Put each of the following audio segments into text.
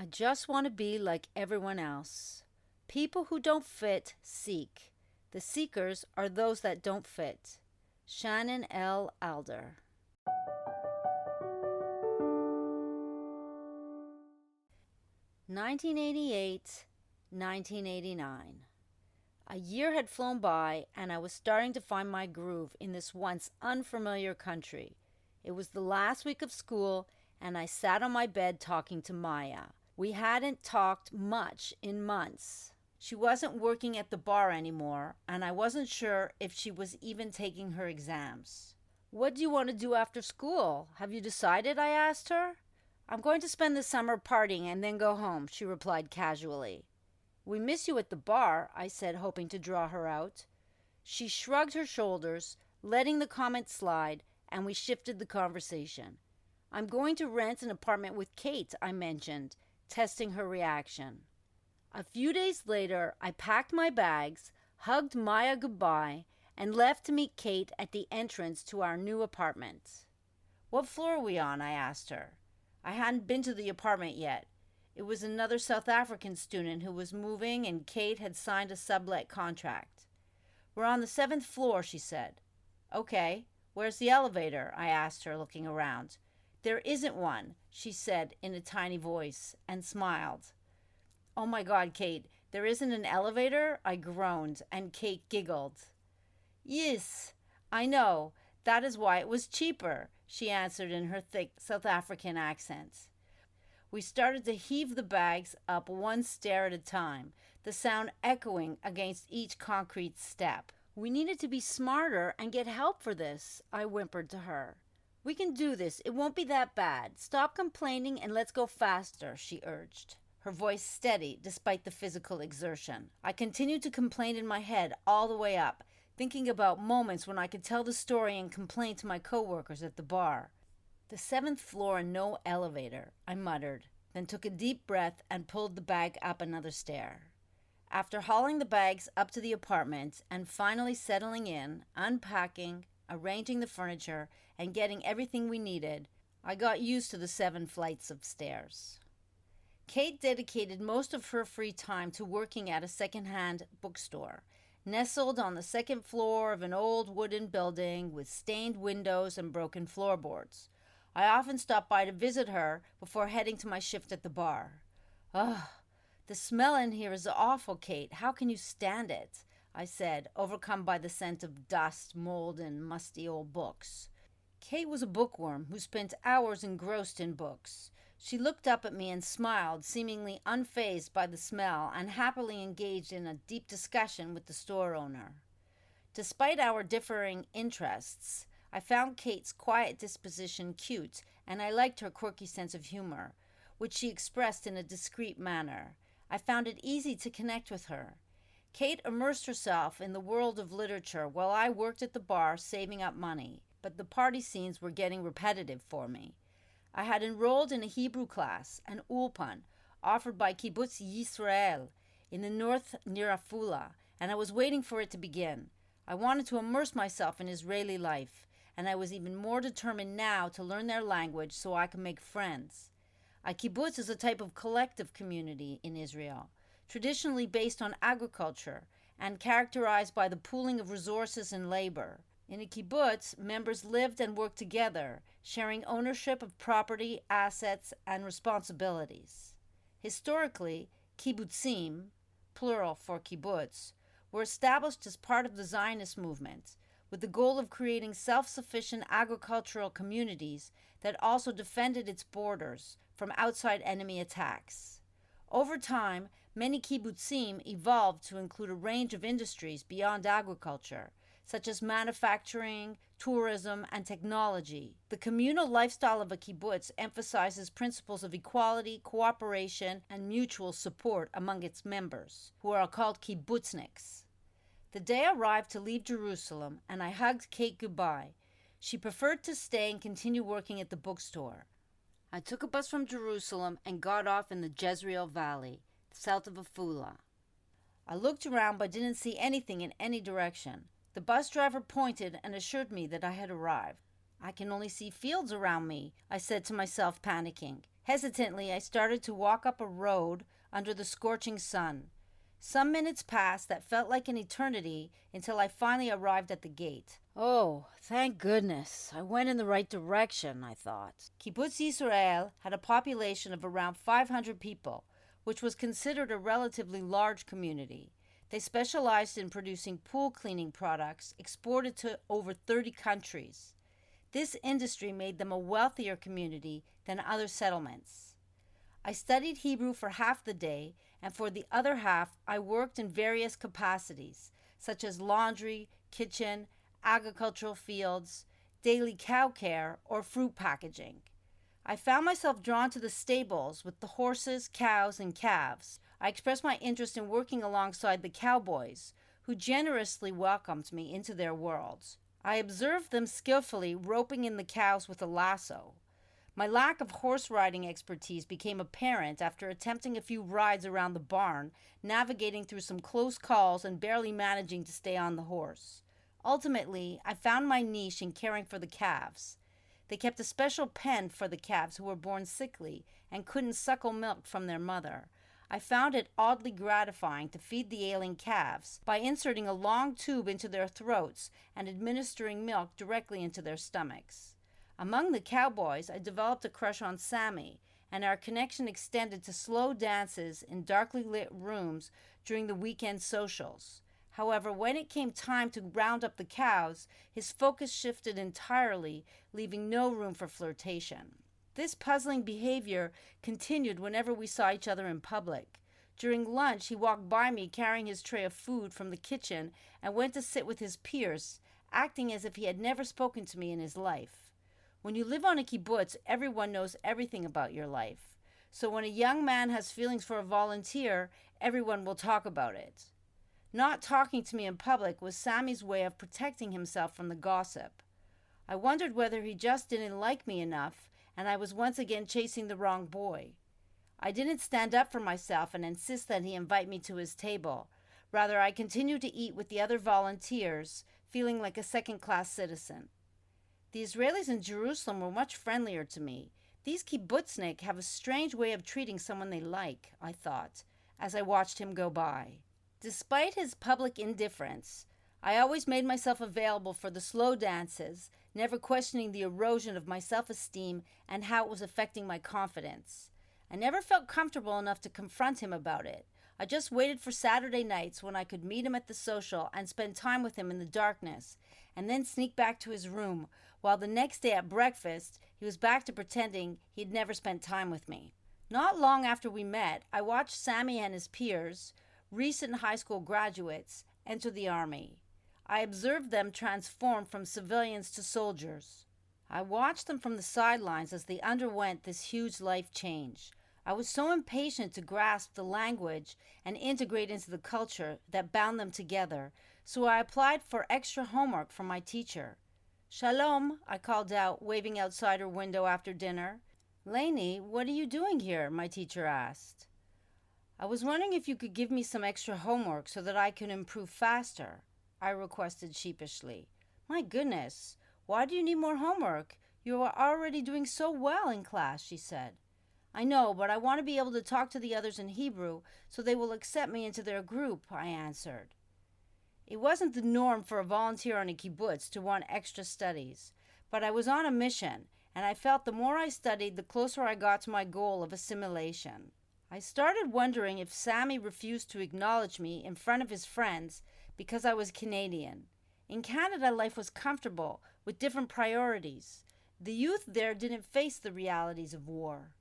I just want to be like everyone else. People who don't fit seek. The seekers are those that don't fit. Shannon L. Alder. (1988, 1989). A year had flown by, and I was starting to find my groove in this once unfamiliar country. It was the last week of school, and I sat on my bed talking to Maya. We hadn't talked much in months. She wasn't working at the bar anymore, and I wasn't sure if she was even taking her exams. "What do you want to do after school? Have you decided?" I asked her. "I'm going to spend the summer partying and then go home," she replied casually. "We miss you at the bar," I said, hoping to draw her out. She shrugged her shoulders, letting the comment slide, and we shifted the conversation. "I'm going to rent an apartment with Kate," I mentioned, testing her reaction. A few days later, I packed my bags, hugged Maya goodbye, and left to meet Kate at the entrance to our new apartment. "What floor are we on?" I asked her. I hadn't been to the apartment yet. It was another South African student who was moving, and Kate had signed a sublet contract. "We're on the 7th floor," she said. "Okay, where's the elevator?" I asked her, looking around. "There isn't one," she said in a tiny voice, and smiled. "Oh my God, Kate, there isn't an elevator?" I groaned, and Kate giggled. "Yes, I know. That is why it was cheaper," she answered in her thick South African accent. We started to heave the bags up one stair at a time, the sound echoing against each concrete step. "We needed to be smarter and get help for this," I whimpered to her. "We can do this. It won't be that bad. Stop complaining and let's go faster," she urged, her voice steady despite the physical exertion. I continued to complain in my head all the way up, thinking about moments when I could tell the story and complain to my coworkers at the bar. "The 7th floor and no elevator," I muttered, then took a deep breath and pulled the bag up another stair. After hauling the bags up to the apartment and finally settling in, unpacking, arranging the furniture, and getting everything we needed, I got used to the 7 flights of stairs. Kate dedicated most of her free time to working at a second-hand bookstore, nestled on the 2nd floor of an old wooden building with stained windows and broken floorboards. I often stopped by to visit her before heading to my shift at the bar. "Ugh, the smell in here is awful, Kate. How can you stand it?" I said, overcome by the scent of dust, mold, and musty old books. Kate was a bookworm who spent hours engrossed in books. She looked up at me and smiled, seemingly unfazed by the smell, and happily engaged in a deep discussion with the store owner. Despite our differing interests, I found Kate's quiet disposition cute, and I liked her quirky sense of humor, which she expressed in a discreet manner. I found it easy to connect with her. Kate immersed herself in the world of literature while I worked at the bar saving up money, but the party scenes were getting repetitive for me. I had enrolled in a Hebrew class, an ulpan, offered by Kibbutz Yisrael in the north near Afula, and I was waiting for it to begin. I wanted to immerse myself in Israeli life, and I was even more determined now to learn their language so I could make friends. A kibbutz is a type of collective community in Israel, traditionally based on agriculture and characterized by the pooling of resources and labor. In a kibbutz, members lived and worked together, sharing ownership of property, assets, and responsibilities. Historically, kibbutzim, plural for kibbutz, were established as part of the Zionist movement, with the goal of creating self-sufficient agricultural communities that also defended its borders from outside enemy attacks. Over time, many kibbutzim evolved to include a range of industries beyond agriculture, such as manufacturing, tourism, and technology. The communal lifestyle of a kibbutz emphasizes principles of equality, cooperation, and mutual support among its members, who are called kibbutzniks. The day arrived to leave Jerusalem, and I hugged Kate goodbye. She preferred to stay and continue working at the bookstore. I took a bus from Jerusalem and got off in the Jezreel Valley, south of Afula. I looked around but didn't see anything in any direction. The bus driver pointed and assured me that I had arrived. "I can only see fields around me," I said to myself, panicking. Hesitantly, I started to walk up a road under the scorching sun. Some minutes passed that felt like an eternity until I finally arrived at the gate. Oh, thank goodness. I went in the right direction, I thought. Kibbutz Yisrael had a population of around 500 people, which was considered a relatively large community. They specialized in producing pool cleaning products exported to over 30 countries. This industry made them a wealthier community than other settlements. I studied Hebrew for half the day, and for the other half, I worked in various capacities, such as laundry, kitchen, agricultural fields, daily cow care, or fruit packaging. I found myself drawn to the stables with the horses, cows, and calves. I expressed my interest in working alongside the cowboys, who generously welcomed me into their worlds. I observed them skillfully roping in the cows with a lasso. My lack of horse riding expertise became apparent after attempting a few rides around the barn, navigating through some close calls and barely managing to stay on the horse. Ultimately, I found my niche in caring for the calves. They kept a special pen for the calves who were born sickly and couldn't suckle milk from their mother. I found it oddly gratifying to feed the ailing calves by inserting a long tube into their throats and administering milk directly into their stomachs. Among the cowboys, I developed a crush on Sammy, and our connection extended to slow dances in darkly lit rooms during the weekend socials. However, when it came time to round up the cows, his focus shifted entirely, leaving no room for flirtation. This puzzling behavior continued whenever we saw each other in public. During lunch, he walked by me carrying his tray of food from the kitchen and went to sit with his peers, acting as if he had never spoken to me in his life. When you live on a kibbutz, everyone knows everything about your life. So when a young man has feelings for a volunteer, everyone will talk about it. Not talking to me in public was Sammy's way of protecting himself from the gossip. I wondered whether he just didn't like me enough, and I was once again chasing the wrong boy. I didn't stand up for myself and insist that he invite me to his table. Rather, I continued to eat with the other volunteers, feeling like a second-class citizen. The Israelis in Jerusalem were much friendlier to me. These kibbutznik have a strange way of treating someone they like, I thought, as I watched him go by. Despite his public indifference, I always made myself available for the slow dances, never questioning the erosion of my self-esteem and how it was affecting my confidence. I never felt comfortable enough to confront him about it. I just waited for Saturday nights when I could meet him at the social and spend time with him in the darkness, and then sneak back to his room, while the next day at breakfast, he was back to pretending he'd never spent time with me. Not long after we met, I watched Sammy and his peers, recent high school graduates, enter the army. I observed them transform from civilians to soldiers. I watched them from the sidelines as they underwent this huge life change. I was so impatient to grasp the language and integrate into the culture that bound them together, so I applied for extra homework from my teacher. "Shalom," I called out, waving outside her window after dinner. "Lainey, what are you doing here?" my teacher asked. "I was wondering if you could give me some extra homework so that I could improve faster," I requested sheepishly. "My goodness, why do you need more homework? You are already doing so well in class," she said. "I know, but I want to be able to talk to the others in Hebrew so they will accept me into their group," I answered. It wasn't the norm for a volunteer on a kibbutz to want extra studies, but I was on a mission, and I felt the more I studied, the closer I got to my goal of assimilation. I started wondering if Sammy refused to acknowledge me in front of his friends because I was Canadian. In Canada, life was comfortable, with different priorities. The youth there didn't face the realities of war.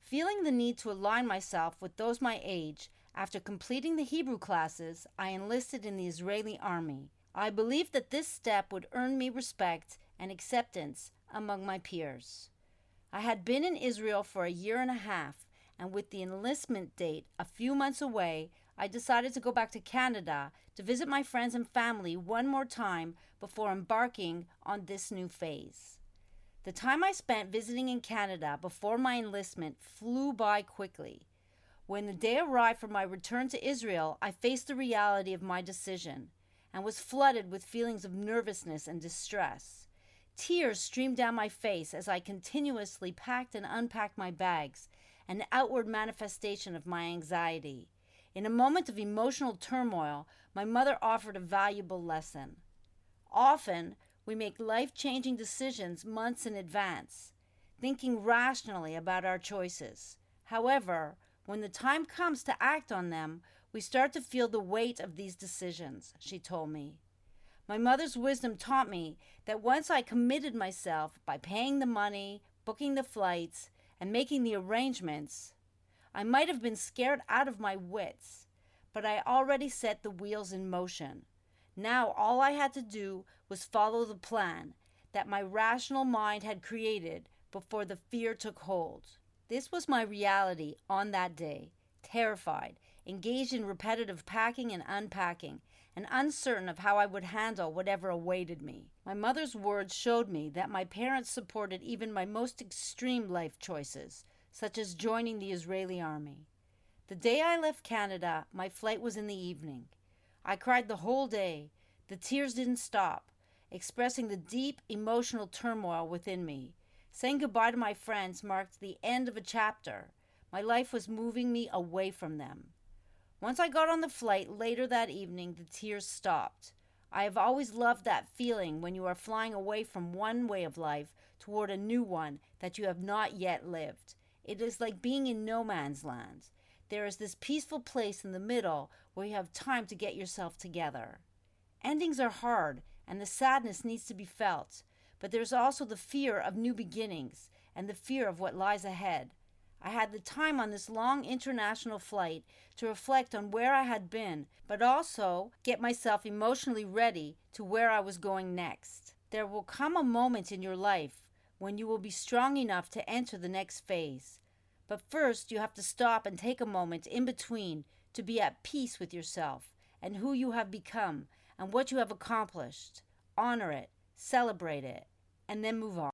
Feeling the need to align myself with those my age, after completing the Hebrew classes, I enlisted in the Israeli army. I believed that this step would earn me respect and acceptance among my peers. I had been in Israel for a year and a half, and with the enlistment date a few months away, I decided to go back to Canada to visit my friends and family one more time before embarking on this new phase. The time I spent visiting in Canada before my enlistment flew by quickly. When the day arrived for my return to Israel, I faced the reality of my decision and was flooded with feelings of nervousness and distress. Tears streamed down my face as I continuously packed and unpacked my bags, an outward manifestation of my anxiety. In a moment of emotional turmoil, my mother offered a valuable lesson. Often, we make life-changing decisions months in advance, thinking rationally about our choices. However, when the time comes to act on them, we start to feel the weight of these decisions, she told me. My mother's wisdom taught me that once I committed myself by paying the money, booking the flights, and making the arrangements, I might have been scared out of my wits, but I already set the wheels in motion. Now all I had to do was follow the plan that my rational mind had created before the fear took hold. This was my reality on that day, terrified, engaged in repetitive packing and unpacking, and uncertain of how I would handle whatever awaited me. My mother's words showed me that my parents supported even my most extreme life choices, such as joining the Israeli army. The day I left Canada, my flight was in the evening. I cried the whole day. The tears didn't stop, expressing the deep emotional turmoil within me. Saying goodbye to my friends marked the end of a chapter. My life was moving me away from them. Once I got on the flight later that evening, the tears stopped. I have always loved that feeling when you are flying away from one way of life toward a new one that you have not yet lived. It is like being in no man's land. There is this peaceful place in the middle where you have time to get yourself together. Endings are hard, and the sadness needs to be felt, but there's also the fear of new beginnings and the fear of what lies ahead. I had the time on this long international flight to reflect on where I had been, but also get myself emotionally ready to where I was going next. There will come a moment in your life when you will be strong enough to enter the next phase. But first, you have to stop and take a moment in between to be at peace with yourself and who you have become and what you have accomplished. Honor it, celebrate it, and then move on.